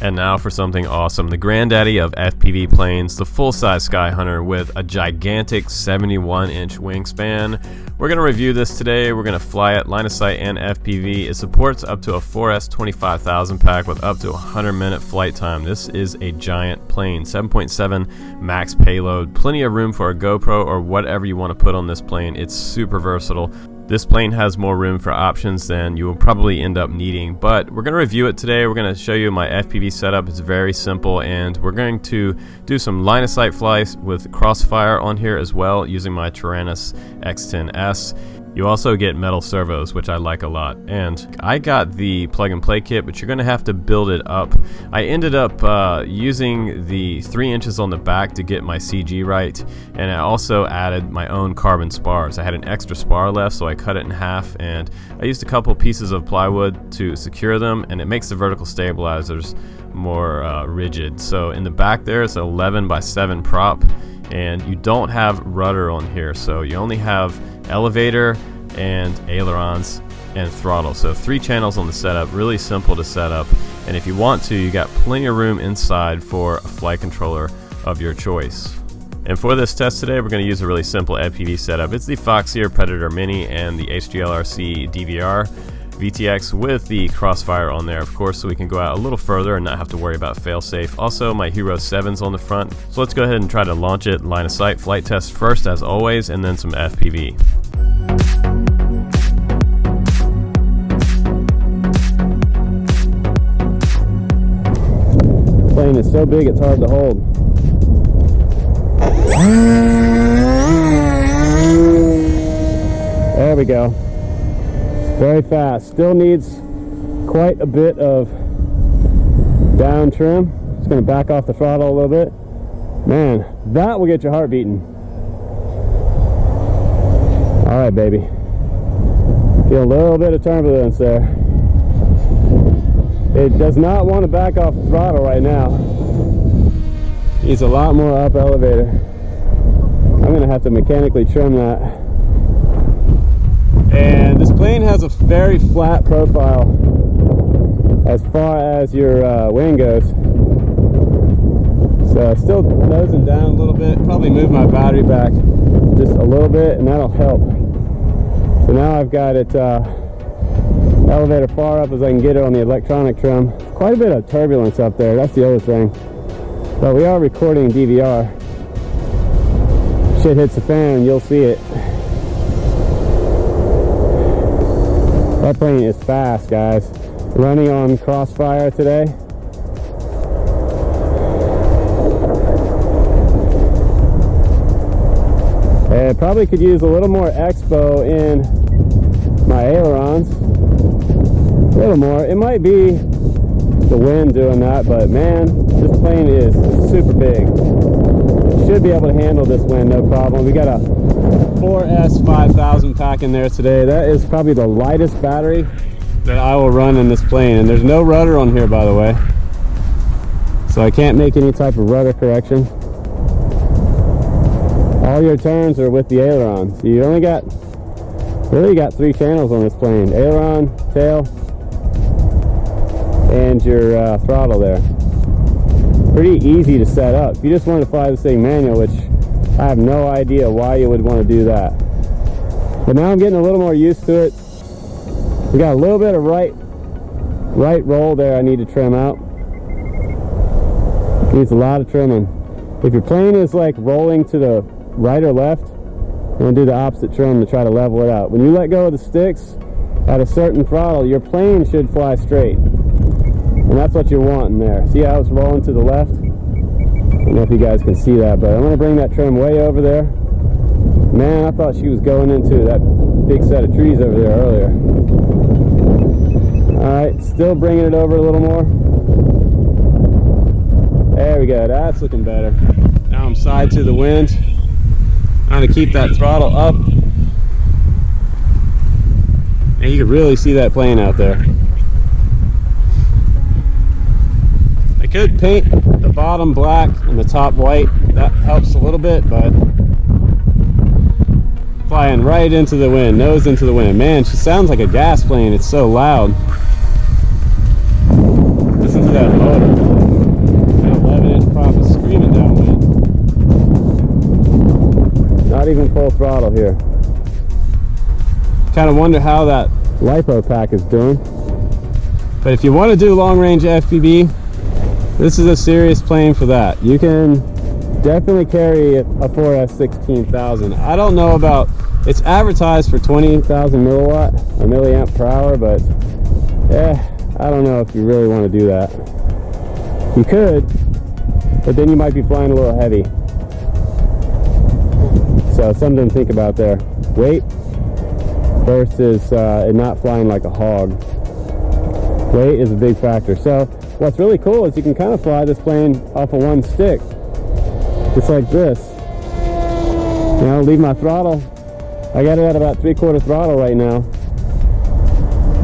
And now for something awesome, the granddaddy of FPV planes, the full-size Skyhunter with a gigantic 71-inch wingspan. We're going to review this today. We're going to fly it line of sight and FPV. It supports up to a 4S 25,000 pack with up to 100-minute flight time. This is a giant plane, 7.7 max payload, plenty of room for a GoPro or whatever you want to put on this plane. It's super versatile. This plane has more room for options than you will probably end up needing, but we're going to review it today. We're going to show you my FPV setup. It's very simple, and we're going to do some line of sight flies with crossfire on here as well using my Taranis X10S. You also get metal servos, which I like a lot, and I got the plug and play kit, but you're going to have to build it up. I ended up using the 3 inches on the back to get my CG right, and I also added my own carbon spars. I had an extra spar left, so I cut it in half, and I used a couple pieces of plywood to secure them, and it makes the vertical stabilizers more rigid. So in the back there, it's an 11x7 prop, and you don't have rudder on here, so you only have elevator and ailerons and throttle. So 3 channels on the setup, really simple to set up, and if you want to, you got plenty of room inside for a flight controller of your choice. And for this test today, we're going to use a really simple FPV setup. It's the Foxeer Predator Mini and the HGLRC DVR VTX with the crossfire on there, of course, so we can go out a little further and not have to worry about failsafe. Also, my Hero 7's on the front, so let's go ahead and try to launch it line of sight. Flight test first, as always, and then some FPV. The plane is so big it's hard to hold. There we go. Very fast. Still needs quite a bit of down trim. Just going to back off the throttle a little bit. Man, that will get your heart beating. All right, baby. Feel a little bit of turbulence there. It does not want to back off the throttle right now. Needs a lot more up elevator. I'm going to have to mechanically trim that. And this plane has a very flat profile as far as your wing goes. So still nosing down a little bit. Probably move my battery back just a little bit, and that'll help. So now I've got it elevator far up as I can get it on the electronic trim. Quite a bit of turbulence up there, that's the other thing. But we are recording DVR. Shit hits the fan, you'll see it. That plane is fast, guys. Running on crossfire today. And probably could use a little more expo in my ailerons. A little more. It might be the wind doing that, but man, this plane is super big. Should be able to handle this wind, no problem. We got a 4S 5000 pack in there today. That is probably the lightest battery that I will run in this plane, and there's no rudder on here, by the way, so I can't make any type of rudder correction. All your turns are with the aileron, so you only got really got 3 channels on this plane: aileron, tail, and your throttle there. Pretty easy to set up. If you just wanted to fly this thing manual, which I have no idea why you would want to do that. But now I'm getting a little more used to it. We got a little bit of right roll there I need to trim out. Needs a lot of trimming. If your plane is like rolling to the right or left, I'm going to do the opposite trim to try to level it out. When you let go of the sticks at a certain throttle, your plane should fly straight. And that's what you're wanting there. See how it's rolling to the left? I don't know if you guys can see that, but I'm going to bring that trim way over there. Man, I thought she was going into that big set of trees over there earlier. Alright, still bringing it over a little more. There we go, that's looking better. Now I'm side to the wind. Trying to keep that throttle up. And you can really see that plane out there. I could paint the bottom black and the top white. That helps a little bit, but flying right into the wind, nose into the wind. Man, she sounds like a gas plane. It's so loud. Listen to that motor. even full throttle here. Kind of wonder how that LiPo pack is doing. But if you want to do long range FPV, this is a serious plane for that. You can definitely carry a 4S 16,000. I don't know about, it's advertised for 20,000 milliwatt or milliamp per hour, but I don't know if you really want to do that. You could, but then you might be flying a little heavy. So something to think about there. Weight versus it not flying like a hog. Weight is a big factor. So what's really cool is you can kind of fly this plane off of one stick, just like this. You know, leave my throttle. I got it at about 3/4 throttle right now.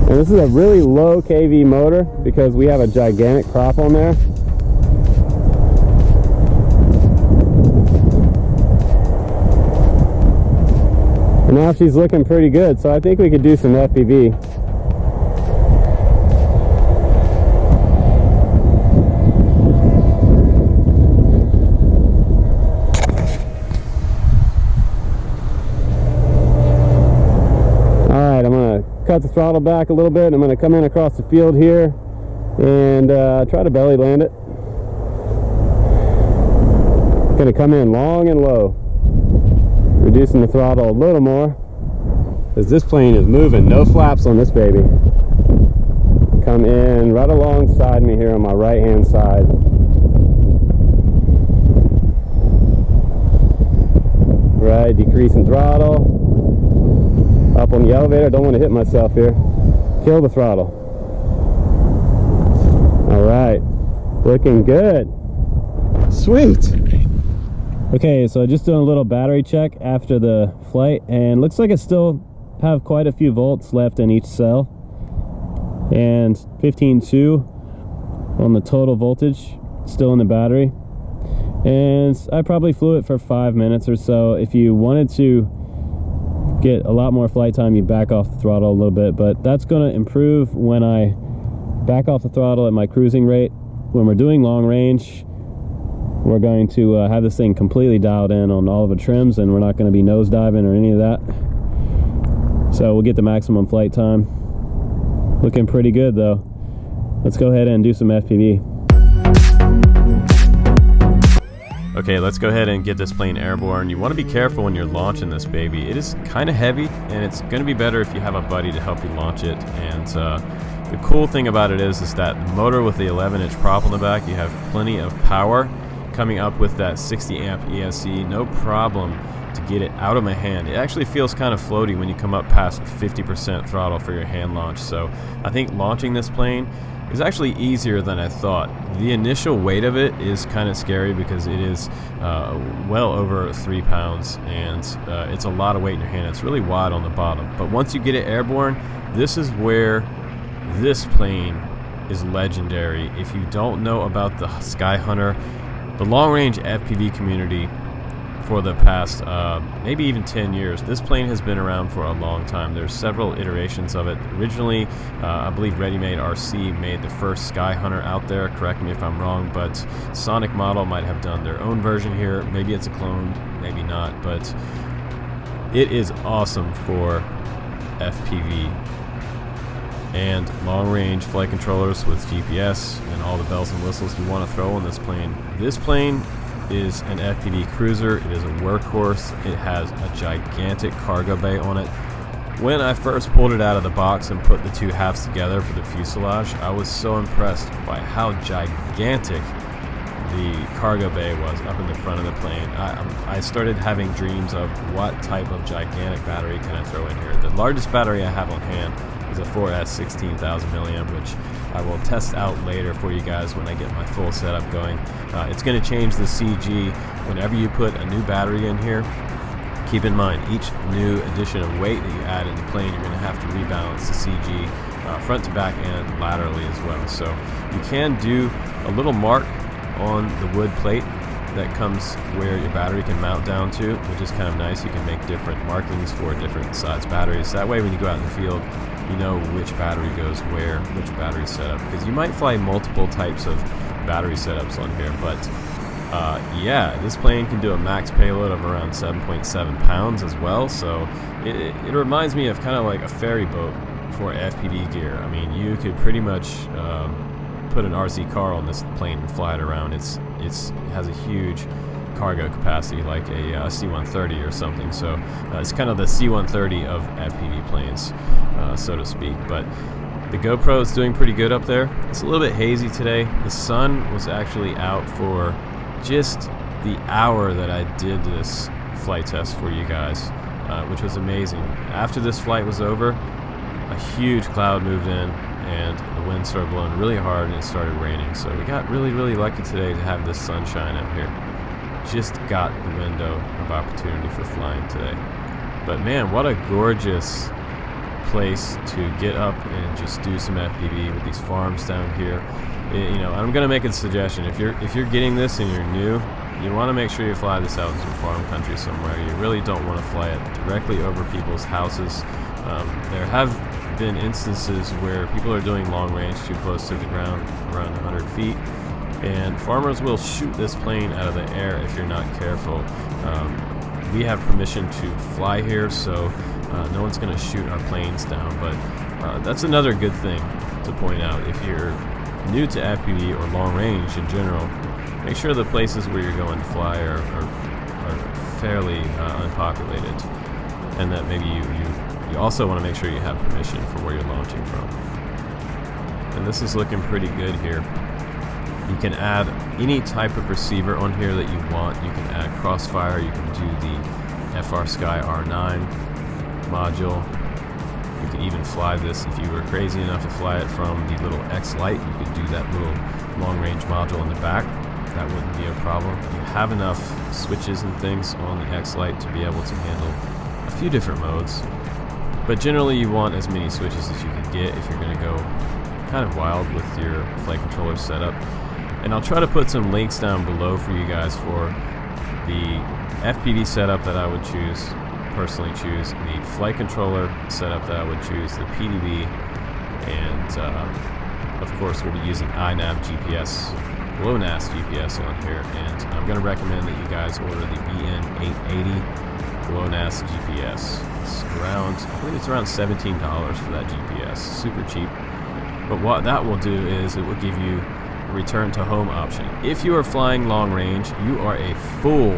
And this is a really low kV motor because we have a gigantic prop on there. And now she's looking pretty good, so I think we could do some FPV. Alright, I'm going to cut the throttle back a little bit. I'm going to come in across the field here and try to belly land it. Going to come in long and low. Reducing the throttle a little more as this plane is moving. No flaps on this baby. Come in right alongside me here on my right hand side. Right, decreasing throttle. Up on the elevator. Don't want to hit myself here. Kill the throttle. Alright, looking good. Sweet. Okay, so just doing a little battery check after the flight, and looks like it still have quite a few volts left in each cell, and 15.2 on the total voltage still in the battery. And I probably flew it for 5 minutes or so. If you wanted to get a lot more flight time, you back off the throttle a little bit, but that's going to improve when I back off the throttle at my cruising rate. When we're doing long range, we're going to have this thing completely dialed in on all of the trims, and we're not going to be nosediving or any of that. So we'll get the maximum flight time. Looking pretty good though. Let's go ahead and do some FPV. Okay, let's go ahead and get this plane airborne. You want to be careful when you're launching this baby. It is kind of heavy, and it's going to be better if you have a buddy to help you launch it. And the cool thing about it is that the motor with the 11-inch prop on the back, you have plenty of power coming up with that 60 amp ESC. No problem to get it out of my hand. It actually feels kind of floaty when you come up past 50% throttle for your hand launch. So I think launching this plane is actually easier than I thought. The initial weight of it is kind of scary because it is well over 3 pounds, and it's a lot of weight in your hand. It's really wide on the bottom. But once you get it airborne, this is where this plane is legendary. If you don't know about the Skyhunter, the long range FPV community for the past maybe even 10 years, this plane has been around for a long time. There's several iterations of it. Originally, I believe Ready Made RC made the first Skyhunter out there. Correct me if I'm wrong, but Sonic Model might have done their own version here. Maybe it's a clone, maybe not, but it is awesome for FPV and long-range flight controllers with GPS and all the bells and whistles you want to throw on this plane. This plane is an FPV cruiser. It is a workhorse. It has a gigantic cargo bay on it. When I first pulled it out of the box and put the two halves together for the fuselage, I was so impressed by how gigantic the cargo bay was up in the front of the plane. I started having dreams of what type of gigantic battery can I throw in here. The largest battery I have on hand is a 4S 16,000mm, which I will test out later for you guys when I get my full setup going. It's going to change the CG whenever you put a new battery in here. Keep in mind, each new addition of weight that you add in the plane, you're going to have to rebalance the CG front to back and laterally as well. So you can do a little mark on the wood plate that comes where your battery can mount down to, which is kind of nice. You can make different markings for different size batteries. That way when you go out in the field, you know which battery goes where, which battery setup, because you might fly multiple types of battery setups on here, but Yeah, this plane can do a max payload of around 7.7 pounds as well, so it reminds me of kind of like a ferry boat for FPV gear. I mean, you could pretty much put an RC car on this plane and fly it around. It has a huge cargo capacity, like a C-130 or something, so it's kind of the C-130 of FPV planes, so to speak. But the GoPro is doing pretty good up there. It's a little bit hazy today. The sun was actually out for just the hour that I did this flight test for you guys, which was amazing. After this flight was over, a huge cloud moved in and the wind started blowing really hard and it started raining. So we got really lucky today to have this sunshine out here. Just got the window of opportunity for flying today. But man, what a gorgeous place to get up and just do some FPV with these farms down here. You know, I'm gonna make a suggestion. If you're getting this and you're new, you want to make sure you fly this out in some farm country somewhere. You really don't want to fly it directly over people's houses. There have been instances where people are doing long range too close to the ground, around 100 feet, and farmers will shoot this plane out of the air if you're not careful. We have permission to fly here, so no one's going to shoot our planes down, but that's another good thing to point out. If you're new to FPV or long range in general, make sure the places where you're going to fly are fairly unpopulated, and that maybe you also want to make sure you have permission for where you're launching from. And this is looking pretty good here. You can add any type of receiver on here that you want. You can add crossfire, you can do the Frsky R9 module. You could even fly this if you were crazy enough to fly it from the little X-Lite. You could do that little long-range module in the back. That wouldn't be a problem. You have enough switches and things on the X-Lite to be able to handle a few different modes. But generally you want as many switches as you can get if you're going to go kind of wild with your flight controller setup. And I'll try to put some links down below for you guys for the FPV setup that I would personally choose, the flight controller setup that I would choose, the PDB, and of course we'll be using iNav GPS, GLONASS GPS on here, and I'm going to recommend that you guys order the BN880 GLONASS GPS. I believe it's around $17 for that GPS, super cheap. But what that will do is it will give you a return to home option. If you are flying long range, you are a fool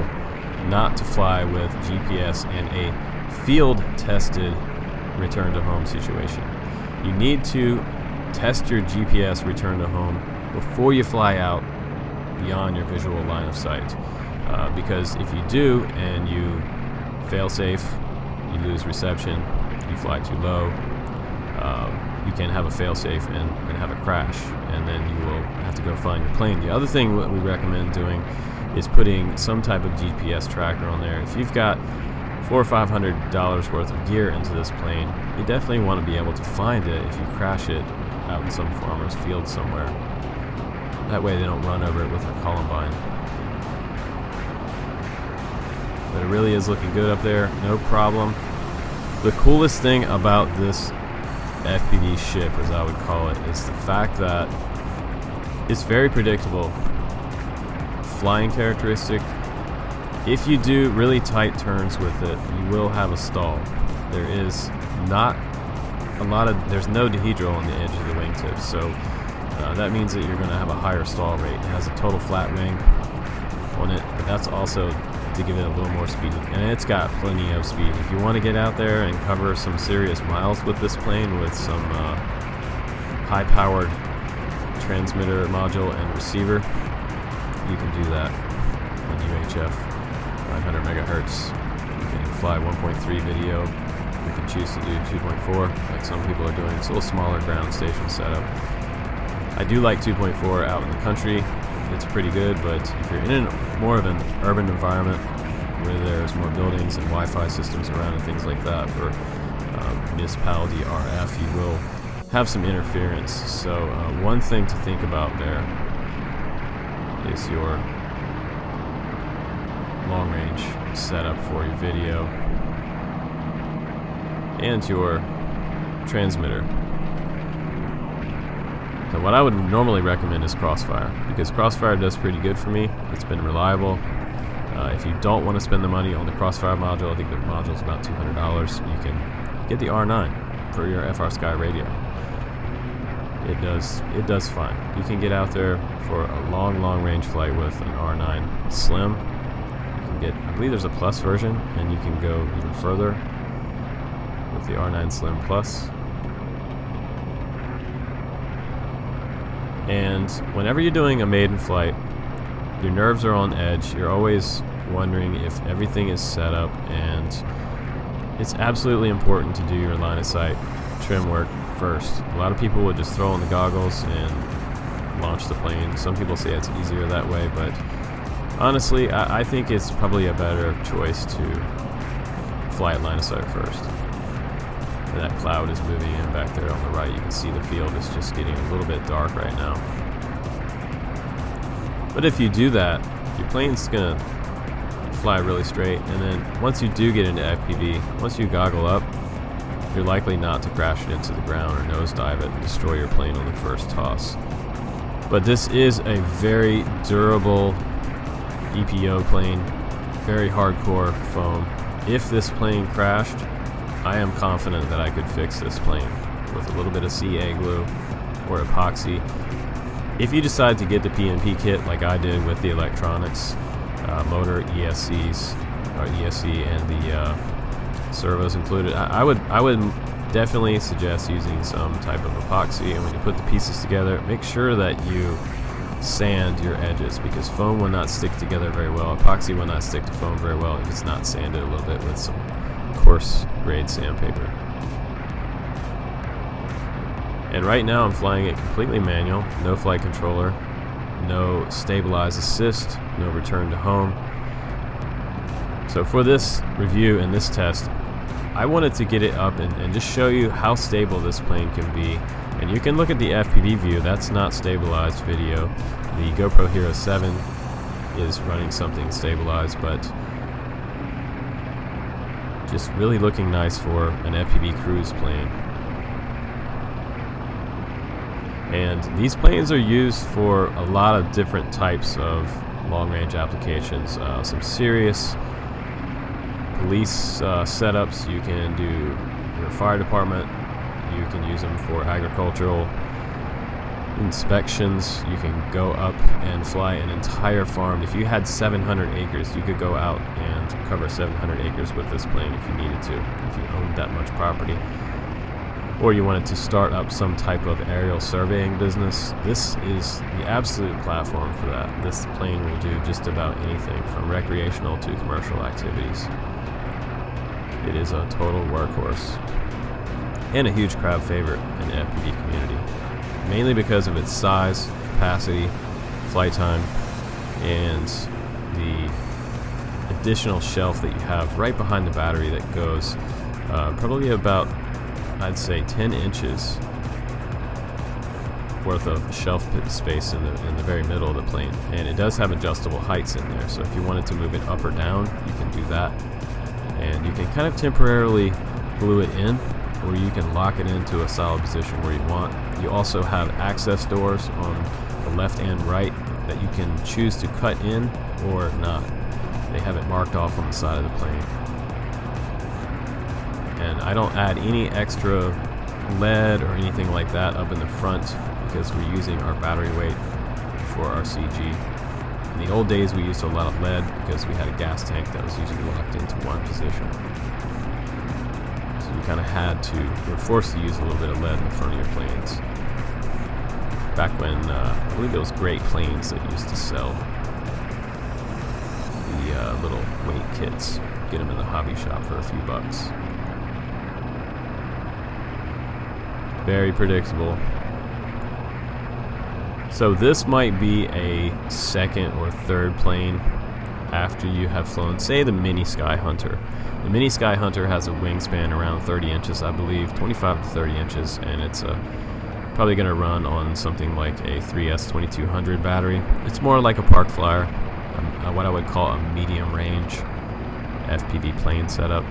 not to fly with GPS and a field tested return to home situation. You need to test your GPS return to home before you fly out beyond your visual line of sight, because if you do and you fail safe, you lose reception, you fly too low, you can have a fail-safe and have a crash, and then you will have to go find your plane. The other thing that we recommend doing is putting some type of GPS tracker on there. If you've got $400 or $500 worth of gear into this plane, you definitely want to be able to find it if you crash it out in some farmer's field somewhere. That way they don't run over it with a Columbine. But it really is looking good up there, no problem. The coolest thing about this FPV ship, as I would call it, is the fact that it's very predictable. Flying characteristic. If you do really tight turns with it, you will have a stall. There is not a lot of, there's no dihedral on the edge of the wingtip, so that means that you're going to have a higher stall rate. It has a total flat wing on it, but that's also to give it a little more speed, and it's got plenty of speed. If you want to get out there and cover some serious miles with this plane with some high-powered transmitter module and receiver, you can do that on UHF 900 megahertz. You can fly 1.3 video. You can choose to do 2.4 like some people are doing. It's a little smaller ground station setup. I do like 2.4 out in the country. It's pretty good, but if you're in more of an urban environment where there's more buildings and Wi-Fi systems around and things like that for municipality RF, you will have some interference. So one thing to think about there is your long range setup for your video and your transmitter. So what I would normally recommend is Crossfire, because Crossfire does pretty good for me. It's been reliable. If you don't want to spend the money on the Crossfire module, I think the module is about $200. You can get the R9 for your Frsky radio. It does fine. You can get out there for a long range flight with an R9 Slim. You can get, I believe there's a Plus version, and you can go even further with the R9 Slim Plus. And whenever you're doing a maiden flight, your nerves are on edge. You're always wondering if everything is set up, and it's absolutely important to do your line of sight trim work first. A lot of people would just throw on the goggles and launch the plane. Some people say it's easier that way, but honestly, I think it's probably a better choice to fly at line of sight first. And that cloud is moving in back there on the right. You can see the field is just getting a little bit dark right now. But if you do that, your plane's gonna fly really straight, and then once you do get into FPV, once you goggle up, you're likely not to crash it into the ground or nosedive it and destroy your plane on the first toss. But this is a very durable EPO plane, very hardcore foam. If this plane crashed, I am confident that I could fix this plane with a little bit of CA glue or epoxy. If you decide to get the P&P kit like I did with the electronics, motor, ESCs, or ESC, and the servos included, I would definitely suggest using some type of epoxy. And when you put the pieces together, make sure that you sand your edges, because foam will not stick together very well. Epoxy will not stick to foam very well if it's not sanded a little bit with some coarse grade sandpaper. And right now I'm flying it completely manual, no flight controller, no stabilize assist, no return to home. So for this review and this test, I wanted to get it up and just show you how stable this plane can be. And you can look at the FPV view, that's not stabilized video. The GoPro Hero 7 is running something stabilized, but just really looking nice for an FPV cruise plane. And these planes are used for a lot of different types of long-range applications. Some serious police setups. You can do your fire department. You can use them for agricultural inspections. You can go up and fly an entire farm. If you had 700 acres, you could go out and cover 700 acres with this plane if you needed to, if you owned that much property. Or you wanted to start up some type of aerial surveying business. This is the absolute platform for that. This plane will do just about anything from recreational to commercial activities. It is a total workhorse and a huge crowd favorite in the FPV community, mainly because of its size, capacity, flight time, and the additional shelf that you have right behind the battery that goes probably about, I'd say, 10 inches worth of shelf space in the very middle of the plane. And it does have adjustable heights in there, so if you wanted to move it up or down, you can do that. And you can kind of temporarily glue it in, or you can lock it into a solid position where you want. You also have access doors on the left and right that you can choose to cut in or not. They have it marked off on the side of the plane. And I don't add any extra lead or anything like that up in the front because we're using our battery weight for our CG. In the old days we used a lot of lead because we had a gas tank that was usually locked into one position. So you kind of were forced to use a little bit of lead in the front of your planes. Back when, I believe it was Great Planes that used to sell the little weight kits. Get them in the hobby shop for a few bucks. Very predictable. So this might be a second or third plane after you have flown, say, the Mini Skyhunter. The Mini Skyhunter has a wingspan around 30 inches, I believe, 25 to 30 inches, and it's probably going to run on something like a 3S2200 battery. It's more like a park flyer, what I would call a medium range FPV plane setup.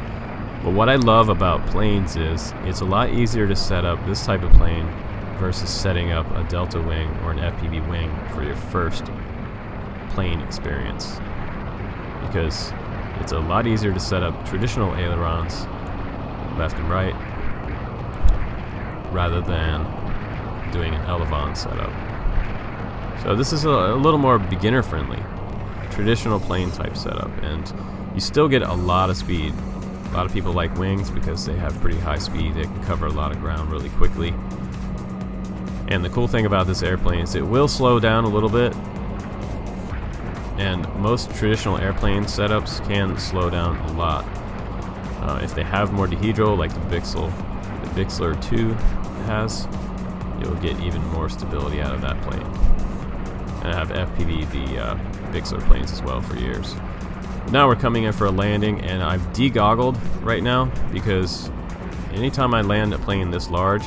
But what I love about planes is it's a lot easier to set up this type of plane versus setting up a delta wing or an FPV wing for your first plane experience, because it's a lot easier to set up traditional ailerons left and right rather than doing an elevon setup. So this is a little more beginner friendly, traditional plane type setup, and you still get a lot of speed. A lot of people like wings because they have pretty high speed. They can cover a lot of ground really quickly. And the cool thing about this airplane is it will slow down a little bit, and most traditional airplane setups can slow down a lot. If they have more dehedral, like the Bixler 2 has, you'll get even more stability out of that plane. And I have FPV the Bixler planes as well for years. Now we're coming in for a landing, and I've degoggled right now because anytime I land a plane this large,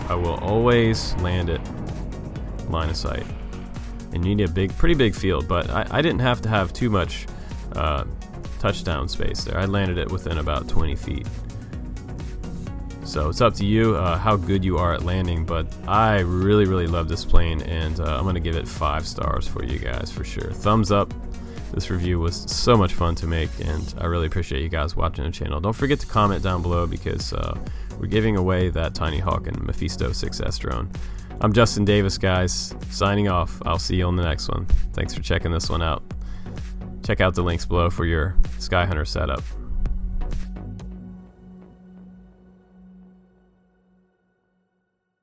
I will always land it line of sight. And you need a pretty big field, but I didn't have to have too much touchdown space there. I landed it within about 20 feet. So it's up to you how good you are at landing, but I really, really love this plane, and I'm going to give it 5 stars for you guys for sure. Thumbs up. This review was so much fun to make, and I really appreciate you guys watching the channel. Don't forget to comment down below because we're giving away that Tiny Hawk and Mephisto 6S drone. I'm Justin Davis, guys, signing off. I'll see you on the next one. Thanks for checking this one out. Check out the links below for your Skyhunter setup.